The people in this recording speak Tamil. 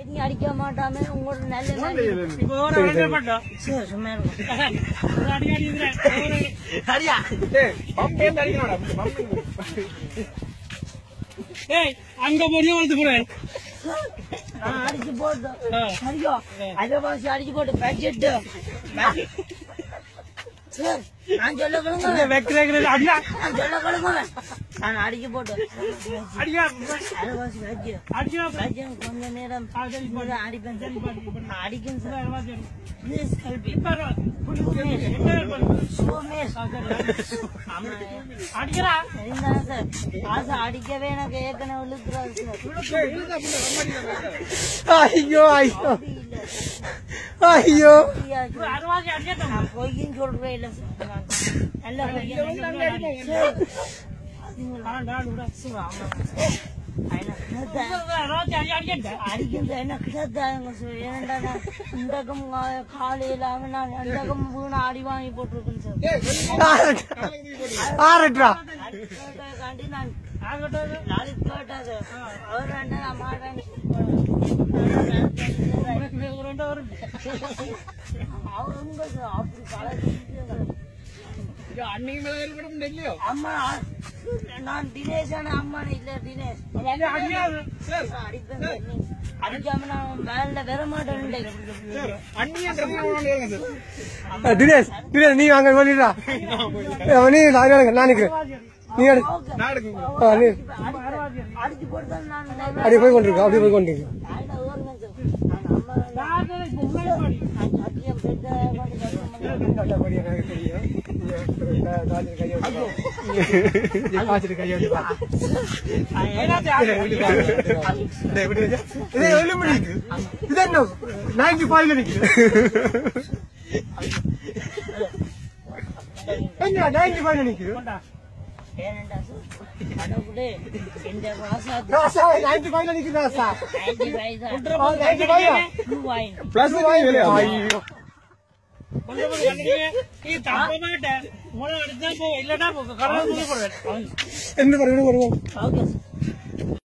நீ அடிக்க மாட்டாமே உங்களோட நல்ல அங்க போறியும் வந்து போறேன் அடிச்சு போட்டு ஐயோ அதை வாசி அடிச்சு போட்டு பட்ஜெட் நான் சொல்ல கொடுங்க நான் அடிக்க போட்டு கொஞ்ச நேரம் அடிப்பேன் அடிக்கும் சார் அடிக்கவே எனக்கு ஏற்கனவே ஐயோ ஐயோ ஐயோ நான் பொய்ன்னு சொல்றேன் இல்ல நல்ல காலையில வீணா அடி வாங்கி போட்டிருக்கேன் சார் நாளைக்கு கேட்டாது அவர் வேண்டாம் மாட்டேன் அவங்க அப்படி பழகிட்டு அம்மா நான் தினேஷான அம்மா இல்ல தினேஷ் அடிக்காம நான் வேலை வர மாட்டேன் தினேஷ் தினேஷ் நீ அங்க சொல்லிடுறா நீ நான் நிக்கிறேன் நீ அடிச்சு போட்டு அப்படியே போய் கொண்டிருக்கா அப்படியே போய் கொண்டிருக்கா இல்லடா என்ன